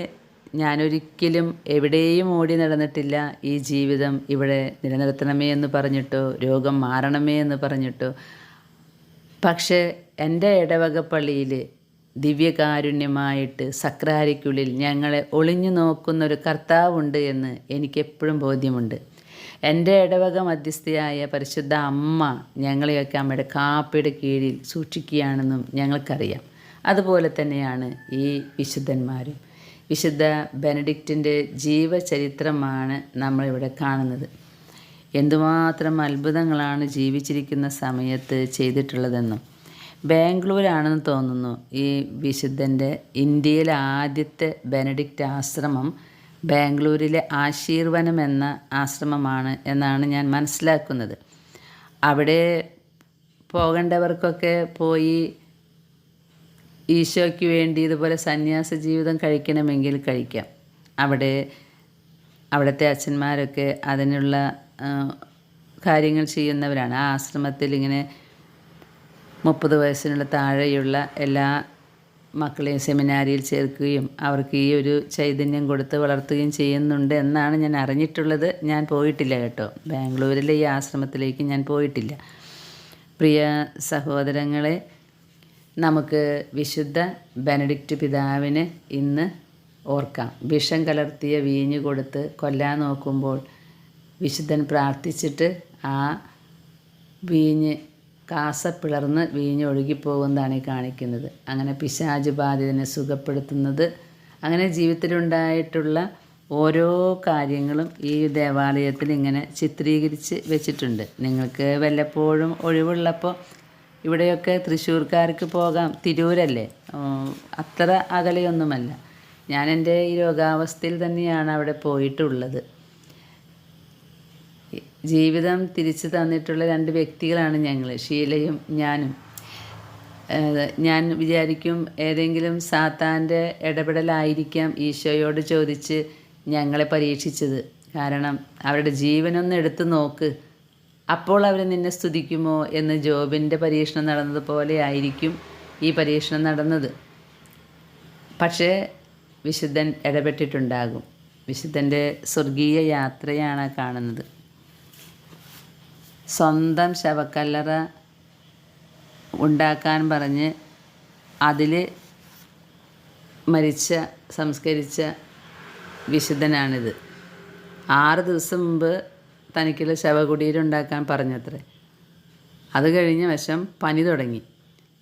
ഞാനൊരിക്കലും എവിടെയും ഓടി നടന്നിട്ടില്ല. ഈ ജീവിതം ഇവിടെ നിലനിർത്തണമേ എന്ന് പറഞ്ഞിട്ടോ, രോഗം മാറണമേ എന്ന് പറഞ്ഞിട്ടോ. പക്ഷേ എൻ്റെ ഇടവക പള്ളിയിൽ ദിവ്യകാരുണ്യമായിട്ട് സക്രാരിക്കുള്ളിൽ ഞങ്ങളെ ഒളിഞ്ഞു നോക്കുന്നൊരു കർത്താവുണ്ട് എന്ന് എനിക്കെപ്പോഴും ബോധ്യമുണ്ട്. എൻ്റെ ഇടവക മധ്യസ്ഥയായ പരിശുദ്ധ അമ്മ ഞങ്ങളെയൊക്കെ അമ്മയുടെ കാപ്പയുടെ കീഴിൽ സൂക്ഷിക്കുകയാണെന്നും ഞങ്ങൾക്കറിയാം. അതുപോലെ തന്നെയാണ് ഈ വിശുദ്ധന്മാരും. വിശുദ്ധ ബെനഡിക്റ്റിൻ്റെ ജീവചരിത്രമാണ് നമ്മളിവിടെ കാണുന്നത്. എന്തുമാത്രം അത്ഭുതങ്ങളാണ് ജീവിച്ചിരിക്കുന്ന സമയത്ത് ചെയ്തിട്ടുള്ളതെന്നും. ബാംഗ്ലൂരാണെന്ന് തോന്നുന്നു ഈ വിശുദ്ധൻ്റെ ഇന്ത്യയിലെ ആദ്യത്തെ ബെനഡിക്റ്റ് ആശ്രമം ബാംഗ്ലൂരിലെ ആശീർവനം എന്ന ആശ്രമമാണ് എന്നാണ് ഞാൻ മനസ്സിലാക്കുന്നത്. അവിടെ പോകേണ്ടവർക്കൊക്കെ പോയി ഈശോയ്ക്ക് വേണ്ടി ഇതുപോലെ സന്യാസ ജീവിതം കഴിക്കണമെങ്കിൽ കഴിക്കാം. അവിടുത്തെ അച്ഛന്മാരൊക്കെ അതിനുള്ള കാര്യങ്ങൾ ചെയ്യുന്നവരാണ്. ആ ആശ്രമത്തിൽ ഇങ്ങനെ 30 വയസ്സിനുള്ള താഴെയുള്ള എല്ലാ മക്കളെയും സെമിനാരിയിൽ ചേർക്കുകയും അവർക്ക് ഈ ഒരു ചൈതന്യം കൊടുത്ത് വളർത്തുകയും ചെയ്യുന്നുണ്ട് എന്നാണ് ഞാൻ അറിഞ്ഞിട്ടുള്ളത്. ഞാൻ പോയിട്ടില്ല കേട്ടോ, ബാംഗ്ലൂരിലെ ഈ ആശ്രമത്തിലേക്ക് ഞാൻ പോയിട്ടില്ല. പ്രിയ സഹോദരങ്ങളെ, നമുക്ക് വിശുദ്ധ ബെനഡിക്റ്റ് പിതാവിനെ ഇന്ന് ഓർക്കാം. വിഷം കലർത്തിയ വീഞ്ഞ് കൊടുത്ത് കൊല്ലാൻ നോക്കുമ്പോൾ വിശുദ്ധൻ പ്രാർത്ഥിച്ചിട്ട് ആ വീഞ്ഞ് കാസപ്പിളർന്ന് വീഞ്ഞ് ഒഴുകിപ്പോകുന്നതാണ് ഈ കാണിക്കുന്നത്. അങ്ങനെ പിശാച് ബാധിതനെ സുഖപ്പെടുത്തുന്നത്, അങ്ങനെ ജീവിതത്തിലുണ്ടായിട്ടുള്ള ഓരോ കാര്യങ്ങളും ഈ ദേവാലയത്തിൽ ഇങ്ങനെ ചിത്രീകരിച്ച് വെച്ചിട്ടുണ്ട്. നിങ്ങൾക്ക് വല്ലപ്പോഴും ഒഴിവുള്ളപ്പോൾ ഇവിടെയൊക്കെ തൃശ്ശൂർക്കാർക്ക് പോകാം. തിരൂരല്ലേ, അത്ര അകലെയൊന്നുമല്ല. ഞാൻ എൻ്റെ ഈ രോഗാവസ്ഥയിൽ തന്നെയാണ് അവിടെ പോയിട്ടുള്ളത്. ജീവിതം തിരിച്ചു തന്നിട്ടുള്ള 2 വ്യക്തികളാണ് ഞങ്ങൾ, ഷീലയും ഞാനും. ഞാൻ വിചാരിക്കും ഏതെങ്കിലും സാത്താൻ്റെ ഇടപെടലായിരിക്കാം ഈശോയോട് ചോദിച്ച് ഞങ്ങളെ പരീക്ഷിച്ചത്. കാരണം അവരുടെ ജീവനൊന്ന് എടുത്തു നോക്ക്, അപ്പോൾ അവർ നിന്നെ സ്തുതിക്കുമോ എന്ന് ജോബിൻ്റെ പരീക്ഷണം നടന്നതുപോലെ ആയിരിക്കും ഈ പരീക്ഷണം നടന്നത്. പക്ഷേ വിശുദ്ധൻ ഇടപെട്ടിട്ടുണ്ടാകും. വിശുദ്ധൻ്റെ സ്വർഗീയ യാത്രയാണ് കാണുന്നത്. സ്വന്തം ശവക്കല്ലറ ഉണ്ടാക്കാൻ പറഞ്ഞ് അതിൽ സംസ്കരിച്ച വിശുദ്ധനാണിത്. 6 ദിവസം മുമ്പ് തനിക്കുള്ള ശവകുടീരം ഉണ്ടാക്കാൻ പറഞ്ഞത്രേ. അത് കഴിഞ്ഞ വശം പനി തുടങ്ങി.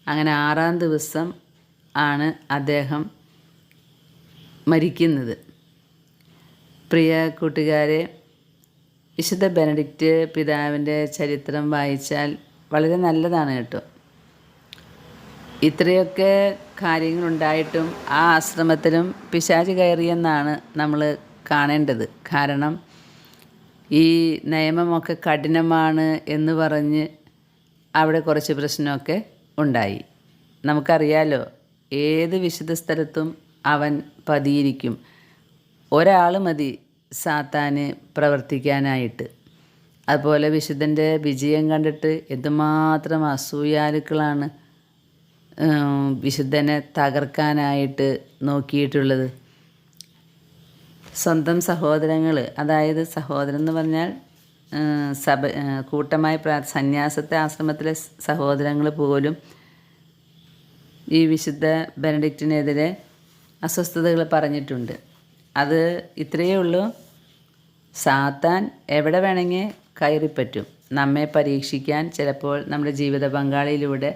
അങ്ങനെ 6-ാം ദിവസം ആണ് അദ്ദേഹം മരിക്കുന്നത്. പ്രിയ കൂട്ടുകാരെ, വിശുദ്ധ ബെനഡിക്റ്റ് പിതാവിൻ്റെ ചരിത്രം വായിച്ചാൽ വളരെ നല്ലതാണ് കേട്ടോ. ഇത്രയൊക്കെ കാര്യങ്ങളുണ്ടായിട്ടും ആ ആശ്രമത്തിലും പിശാച് കയറിയെന്നാണ് നമ്മൾ കാണേണ്ടത്. കാരണം ഈ നിയമമൊക്കെ കഠിനമാണ് എന്ന് പറഞ്ഞ് അവിടെ കുറച്ച് പ്രശ്നമൊക്കെ ഉണ്ടായി. നമുക്കറിയാലോ, ഏത് വിശുദ്ധ സ്ഥലത്തും അവൻ പതിയിരിക്കും. ഒരാൾ മതി സാത്താന് പ്രവർത്തിക്കാനായിട്ട്. അതുപോലെ വിശുദ്ധൻ്റെ വിജയം കണ്ടിട്ട് എന്തുമാത്രം അസൂയാലുക്കളാണ് വിശുദ്ധനെ തകർക്കാനായിട്ട് നോക്കിയിട്ടുള്ളത്. സ്വന്തം സഹോദരങ്ങൾ, അതായത് സഹോദരൻ എന്ന് പറഞ്ഞാൽ കൂട്ടമായി സന്യാസത്തെ ആശ്രമത്തിലെ സഹോദരങ്ങൾ പോലും ഈ വിശുദ്ധ ബെനഡിക്റ്റിനെതിരെ അസ്വസ്ഥതകൾ പറഞ്ഞിട്ടുണ്ട്. അത് ഇത്രയേ ഉള്ളൂ, സാത്താൻ എവിടെ വേണമെങ്കിൽ കയറിപ്പറ്റും. നമ്മെ പരീക്ഷിക്കാൻ ചിലപ്പോൾ നമ്മുടെ ജീവിത പങ്കാളിയിലൂടെ,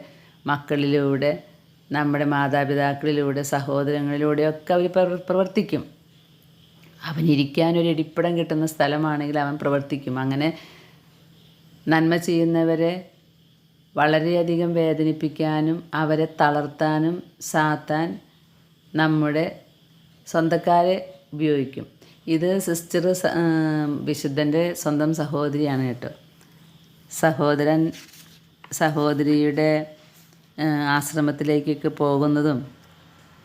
മക്കളിലൂടെ, നമ്മുടെ മാതാപിതാക്കളിലൂടെ, സഹോദരങ്ങളിലൂടെയൊക്കെ അവർ പ്രവർത്തിക്കും. അവനിരിക്കാനൊരു ഇരിപ്പിടം കിട്ടുന്ന സ്ഥലമാണെങ്കിൽ അവൻ പ്രവർത്തിക്കും. അങ്ങനെ നന്മ ചെയ്യുന്നവരെ വളരെയധികം വേദനിപ്പിക്കാനും അവരെ തളർത്താനും സാത്താൻ നമ്മുടെ സ്വന്തക്കാരെ ഉപയോഗിക്കും. ഇത് സിസ്റ്റർ വിശുദ്ധൻ്റെ സ്വന്തം സഹോദരിയാണ് കേട്ടോ. സഹോദരിയുടെ ആശ്രമത്തിലേക്കൊക്കെ പോകുന്നതും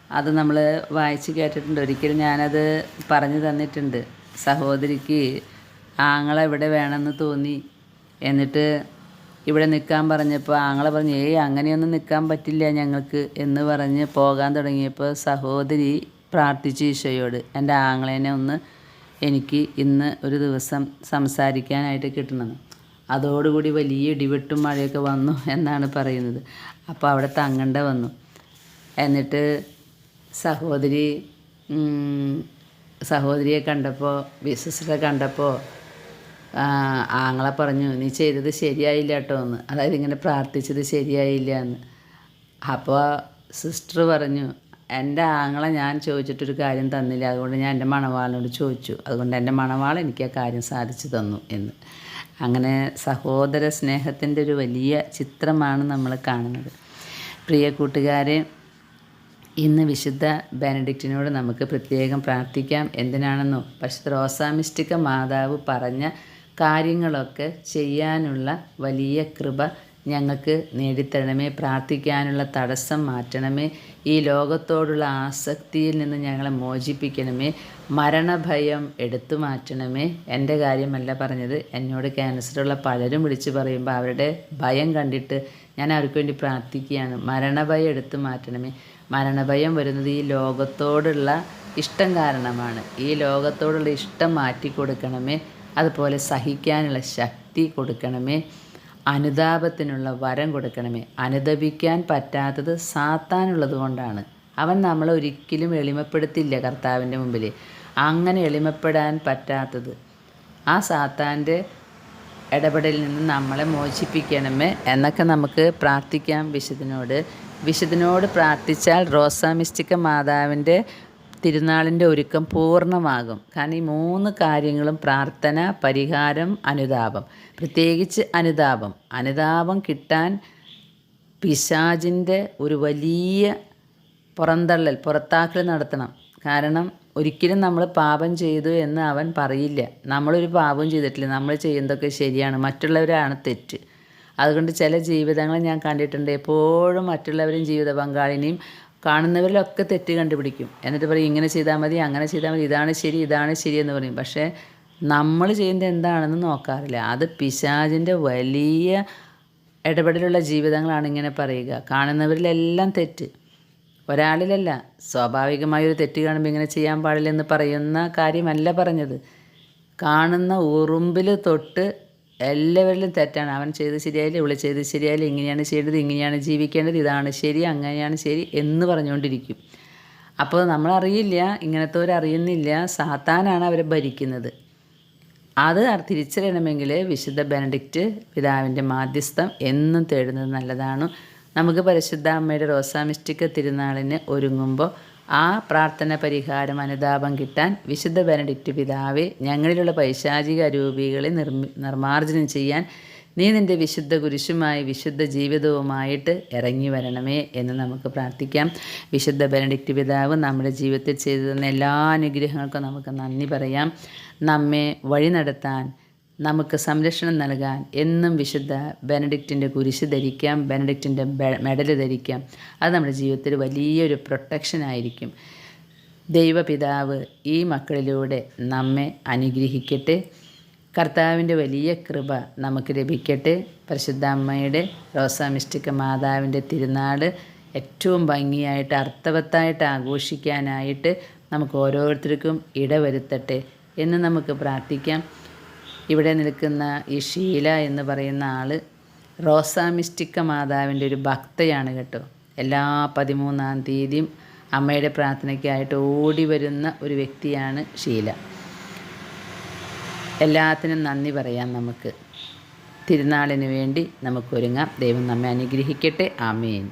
അത് നമ്മൾ വായിച്ച് കേട്ടിട്ടുണ്ട്. ഒരിക്കലും ഞാനത് പറഞ്ഞു തന്നിട്ടുണ്ട്. സഹോദരിക്ക് ആങ്ങളെ ഇവിടെ വേണമെന്ന് തോന്നി. എന്നിട്ട് ഇവിടെ നിൽക്കാൻ പറഞ്ഞപ്പോൾ ആങ്ങളെ പറഞ്ഞു, അങ്ങനെയൊന്നും നിൽക്കാൻ പറ്റില്ല ഞങ്ങൾക്ക് എന്ന് പറഞ്ഞ് പോകാൻ തുടങ്ങിയപ്പോൾ സഹോദരി പ്രാർത്ഥിച്ചു ഈശോയോട്, എൻ്റെ ആങ്ങളേനെ ഒന്ന് എനിക്ക് ഇന്ന് ഒരു ദിവസം സംസാരിക്കാനായിട്ട് കിട്ടണമെന്ന്. അതോടുകൂടി വലിയ ഇടിവെട്ടും മഴയൊക്കെ വന്നു എന്നാണ് പറയുന്നത്. അപ്പോൾ അവിടെ തങ്ങണ്ട വന്നു. എന്നിട്ട് സഹോദരിയെ കണ്ടപ്പോൾ, സിസ്റ്ററെ കണ്ടപ്പോൾ ആങ്ങളെ പറഞ്ഞു, നീ ചെയ്തത് ശരിയായില്ല കേട്ടോ എന്ന്. അതായത് ഇങ്ങനെ പ്രാർത്ഥിച്ചത് ശരിയായില്ല എന്ന്. അപ്പോൾ സിസ്റ്റർ പറഞ്ഞു, എൻ്റെ ആങ്ങളെ ഞാൻ ചോദിച്ചിട്ടൊരു കാര്യം തന്നില്ല, അതുകൊണ്ട് ഞാൻ എൻ്റെ മണവാളിനോട് ചോദിച്ചു, അതുകൊണ്ട് എൻ്റെ മണവാൾ എനിക്ക് ആ കാര്യം സാധിച്ചു തന്നു എന്ന്. അങ്ങനെ സഹോദര സ്നേഹത്തിൻ്റെ ഒരു വലിയ ചിത്രമാണ് നമ്മൾ കാണുന്നത്. പ്രിയ കൂട്ടുകാരെ, ഇന്ന് വിശുദ്ധ ബെനഡിക്റ്റിനോട് നമുക്ക് പ്രത്യേകം പ്രാർത്ഥിക്കാം. എന്തിനാണെന്നോ, പരിശുദ്ധ റോസാമിസ്റ്റിക്ക മാതാവ് പറഞ്ഞ കാര്യങ്ങളൊക്കെ ചെയ്യാനുള്ള വലിയ കൃപ ഞങ്ങൾക്ക് നേടിത്തരണമേ. പ്രാർത്ഥിക്കാനുള്ള തടസ്സം മാറ്റണമേ. ഈ ലോകത്തോടുള്ള ആസക്തിയിൽ നിന്ന് ഞങ്ങളെ മോചിപ്പിക്കണമേ. മരണഭയം എടുത്തു മാറ്റണമേ. എൻ്റെ കാര്യമല്ല പറഞ്ഞത്, എന്നോട് ക്യാൻസറുള്ള പലരും വിളിച്ച് പറയുമ്പോൾ അവരുടെ ഭയം കണ്ടിട്ട് ഞാൻ അവർക്ക് വേണ്ടി പ്രാർത്ഥിക്കുകയാണ്. മരണഭയം എടുത്തു മാറ്റണമേ. മരണഭയം വരുന്നത് ഈ ലോകത്തോടുള്ള ഇഷ്ടം കാരണമാണ്. ഈ ലോകത്തോടുള്ള ഇഷ്ടം മാറ്റിക്കൊടുക്കണമേ. അതുപോലെ സഹിക്കാനുള്ള ശക്തി കൊടുക്കണമേ. അനുതാപത്തിനുള്ള വരം കൊടുക്കണമേ. അനുതപിക്കാൻ പറ്റാത്തത് സാത്താനുള്ളത് കൊണ്ടാണ്. അവൻ നമ്മളെ ഒരിക്കലും എളിമപ്പെടുത്തില്ല കർത്താവിൻ്റെ മുമ്പിൽ. അങ്ങനെ എളിമപ്പെടാൻ പറ്റാത്തത് ആ സാത്താൻ്റെ ഇടപെടലിൽ നിന്ന് നമ്മളെ മോചിപ്പിക്കണമേ എന്നൊക്കെ നമുക്ക് പ്രാർത്ഥിക്കാം വിശുദ്ധനോട് പ്രാർത്ഥിച്ചാൽ റോസാമിസ്റ്റിക്ക മാതാവിൻ്റെ തിരുനാളിൻ്റെ ഒരുക്കം പൂർണ്ണമാകും. കാരണം ഈ 3 കാര്യങ്ങളും പ്രാർത്ഥന, പരിഹാരം, അനുതാപം. പ്രത്യേകിച്ച് അനുതാപം കിട്ടാൻ പിശാചിൻ്റെ ഒരു വലിയ പുറത്താക്കൽ നടത്തണം. കാരണം ഒരിക്കലും നമ്മൾ പാപം ചെയ്തു എന്ന് അവൻ പറയില്ല. നമ്മളൊരു പാപം ചെയ്തിട്ടില്ല, നമ്മൾ ചെയ്യുന്നതൊക്കെ ശരിയാണ്, മറ്റുള്ളവരാണ് തെറ്റ്. അതുകൊണ്ട് ചില ജീവിതങ്ങൾ ഞാൻ കണ്ടിട്ടുണ്ട്, എപ്പോഴും മറ്റുള്ളവരും ജീവിത പങ്കാളിനെയും കാണുന്നവരിലൊക്കെ തെറ്റ് കണ്ടുപിടിക്കും. എന്നിട്ട് പറയും, ഇങ്ങനെ ചെയ്താൽ മതി, അങ്ങനെ ചെയ്താൽ മതി, ഇതാണ് ശരി എന്ന് പറയും. പക്ഷേ നമ്മൾ ചെയ്യുന്നത് എന്താണെന്ന് നോക്കാറില്ല. അത് പിശാചിൻ്റെ വലിയ ഇടപെടലുള്ള ജീവിതങ്ങളാണ് ഇങ്ങനെ പറയുക. കാണുന്നവരിലെല്ലാം തെറ്റ്, ഒരാളിലല്ല. സ്വാഭാവികമായൊരു തെറ്റ് കാണുമ്പോൾ ഇങ്ങനെ ചെയ്യാൻ പാടില്ലെന്ന് പറയുന്ന കാര്യമല്ല പറഞ്ഞത്. കാണുന്ന ഉറുമ്പിൽ തൊട്ട് എല്ലാവരിലും തെറ്റാണ്. അവൻ ചെയ്ത് ശരിയായില്ല, ഇവള് ചെയ്ത് ശരിയായില്ല, ഇങ്ങനെയാണ് ചെയ്യേണ്ടത്, ഇങ്ങനെയാണ് ജീവിക്കേണ്ടത്, ഇതാണ് ശരി, അങ്ങനെയാണ് ശരി എന്ന് പറഞ്ഞുകൊണ്ടിരിക്കും. അപ്പോൾ നമ്മളറിയില്ല, ഇങ്ങനത്തെവരറിയുന്നില്ല, സാത്താനാണ് അവരെ ഭരിക്കുന്നത്. അത് തിരിച്ചറിയണമെങ്കിൽ വിശുദ്ധ ബെനഡിക്റ്റ് പിതാവിൻ്റെ മാധ്യസ്ഥം എന്നും തേടുന്നത് നല്ലതാണ്. നമുക്ക് പരിശുദ്ധ അമ്മയുടെ റോസാമിസ്റ്റിക്ക തിരുനാളിന് ഒരുങ്ങുമ്പോൾ ആ പ്രാർത്ഥന, പരിഹാരം, അനുതാപം കിട്ടാൻ വിശുദ്ധ ബെനഡിക്റ്റ് പിതാവേ, ഞങ്ങളിലുള്ള പൈശാചിക അരൂപികളെ നിർമ്മാർജ്ജനം ചെയ്യാൻ നീ നിൻ്റെ വിശുദ്ധ കുരിശുമായി വിശുദ്ധ ജീവിതവുമായിട്ട് ഇറങ്ങി വരണമേ എന്ന് നമുക്ക് പ്രാർത്ഥിക്കാം. വിശുദ്ധ ബെനഡിക്റ്റ് പിതാവ് നമ്മുടെ ജീവിതത്തിൽ ചെയ്തു തന്ന എല്ലാ അനുഗ്രഹങ്ങൾക്കും നമുക്ക് നന്ദി പറയാം. നമ്മെ വഴി നടത്താൻ, നമുക്ക് സംരക്ഷണം നൽകാൻ എന്നും വിശുദ്ധ ബെനഡിക്റ്റിൻ്റെ കുരിശ് ധരിക്കാം, ബെനഡിക്റ്റിൻ്റെ മെഡൽ ധരിക്കാം. അത് നമ്മുടെ ജീവിതത്തിൽ വലിയൊരു പ്രൊട്ടക്ഷനായിരിക്കും. ദൈവപിതാവ് ഈ മക്കളിലൂടെ നമ്മെ അനുഗ്രഹിക്കട്ടെ. കർത്താവിൻ്റെ വലിയ കൃപ നമുക്ക് ലഭിക്കട്ടെ. പരിശുദ്ധ അമ്മയുടെ റോസാമിസ്റ്റിക്ക മാതാവിൻ്റെ തിരുനാൾ ഏറ്റവും ഭംഗിയായിട്ട് അർത്ഥവത്തായിട്ട് ആഘോഷിക്കാനായിട്ട് നമുക്ക് ഓരോരുത്തർക്കും ഇടവരുത്തട്ടെ എന്ന് നമുക്ക് പ്രാർത്ഥിക്കാം. ഇവിടെ നിൽക്കുന്ന ഈ ഷീല എന്ന് പറയുന്ന ആൾ റോസാമിസ്റ്റിക്ക മാതാവിൻ്റെ ഒരു ഭക്തയാണ് കേട്ടോ. എല്ലാ 13-ാം തീയതിയും അമ്മയുടെ പ്രാർത്ഥനയ്ക്കായിട്ട് ഓടി വരുന്ന ഒരു വ്യക്തിയാണ് ഷീല. എല്ലാത്തിനും നന്ദി പറയാം. നമുക്ക് തിരുനാളിന് വേണ്ടി നമുക്കൊരുങ്ങാം. ദൈവം നമ്മെ അനുഗ്രഹിക്കട്ടെ. ആമേൻ.